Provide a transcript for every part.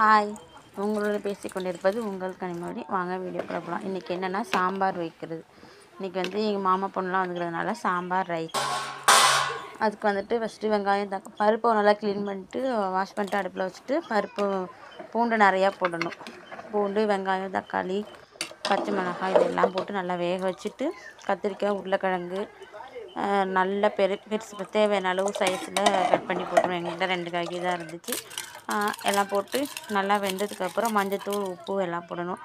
Hi, உங்களோட பேசிக்கொண்டிருப்பது உங்கள் கனிமொழி. வாங்க வீடியோக்குள்ள போகலாம். இன்றைக்கி என்னென்னா சாம்பார் வைக்கிறது. இன்றைக்கி எங்கள் மாமா பொண்ணுலாம் வந்துக்கிறதுனால சாம்பார் ரைஸ். அதுக்கு ஃபஸ்ட்டு வெங்காயம் பருப்பை நல்லா க்ளீன் பண்ணிட்டு வாஷ் பண்ணிட்டு அடுப்பில் வச்சுட்டு பூண்டு நிறையா போடணும். பூண்டு, வெங்காயம், தக்காளி, பச்சை மிளகாய் இதெல்லாம் போட்டு நல்லா வேக வச்சுட்டு கத்திரிக்காய், உருளைக்கிழங்கு நல்ல பெருசு தேவையான அளவு சைஸில் கட் பண்ணி போட்டுருவோம். எங்கள்கிட்ட 2 காய்கறி தான் இருந்துச்சு. எல்லாம் போட்டு நல்லா வெந்ததுக்கப்புறம் மஞ்சத்தூள், உப்பு எல்லாம் போடணும்.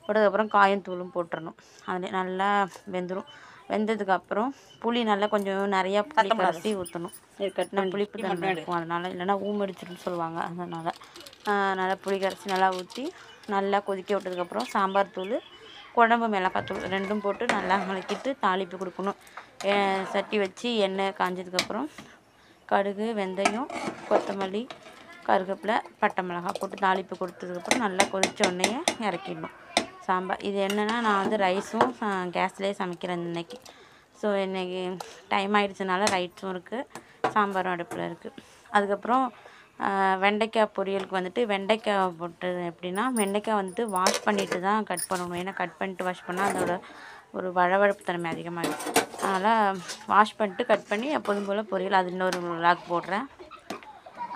போட்டதுக்கப்புறம் காயத்தூளும் போட்டுடணும். அதில் நல்லா வெந்ததுக்கப்புறம் புளி நல்லா கொஞ்சம் நிறையா புளி கரைச்சி ஊற்றணும். கட்டின புளிப்பு தன்மை இருக்கும், அதனால் இல்லைன்னா ஊமடிச்சிருன்னு சொல்லுவாங்க. அதனால் நல்லா புளி கரைச்சி நல்லா ஊற்றி நல்லா கொதிக்க விட்டதுக்கப்புறம் சாம்பார் தூள், குழம்பு மிளகாத்தூள் 2ம் போட்டு நல்லா கலக்கிட்டு தாளிப்பு கொடுக்கணும். சட்டி வச்சு எண்ணெய் காஞ்சதுக்கப்புறம் கடுகு, வெந்தயம், கொத்தமல்லி, கருவேப்பிலை, பட்டை மிளகாய் போட்டு தாளிப்பு கொடுத்ததுக்கப்புறம் நல்லா கொதித்த உடனே இறக்கிடணும் சாம்பார். இது என்னென்னா நான் ரைஸும் கேஸ்லேயே சமைக்கிறேன் இன்றைக்கி. ஸோ இன்றைக்கி டைம் ஆகிடுச்சனால ரைஸும் இருக்குது, சாம்பாரும் அடுப்பில் இருக்குது. அதுக்கப்புறம் வெண்டைக்காய் பொரியலுக்கு வெண்டைக்காய் போட்டது எப்படின்னா, வெண்டைக்காய் வாஷ் பண்ணிவிட்டு தான் கட் பண்ணணும். ஏன்னா கட் பண்ணிட்டு வாஷ் பண்ணால் அதோட ஒரு வழவழப்பு தன்மை அதிகமாகிடும். அதனால் வாஷ் பண்ணிட்டு கட் பண்ணி எப்போதும் போல் பொரியல் அது இன்னொரு விளாக் போடுறேன்.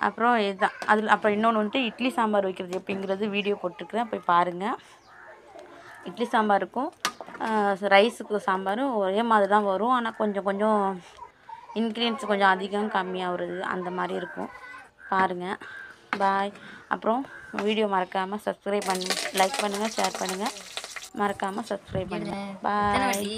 அப்புறம் இதுதான் அப்புறம் இன்னொன்று இட்லி சாம்பார் வைக்கிறது எப்படிங்கிறது வீடியோ போட்டிருக்கிறேன், போய் பாருங்கள். இட்லி சாம்பாருக்கும் ரைஸுக்கு சாம்பாரும் ஒரே மாதிரி தான் வரும். ஆனால் கொஞ்சம் இன்க்ரீடியன்ஸ் கொஞ்சம் அதிகம் கம்மியாக வருது, அந்த மாதிரி இருக்கும். பாருங்கள். பாய். அப்புறம் வீடியோ மறக்காமல் சப்ஸ்கிரைப் லைக் பண்ணுங்கள், ஷேர் பண்ணுங்கள். மறக்காமல் சப்ஸ்கிரைப் பண்ணுங்கள். பாய்.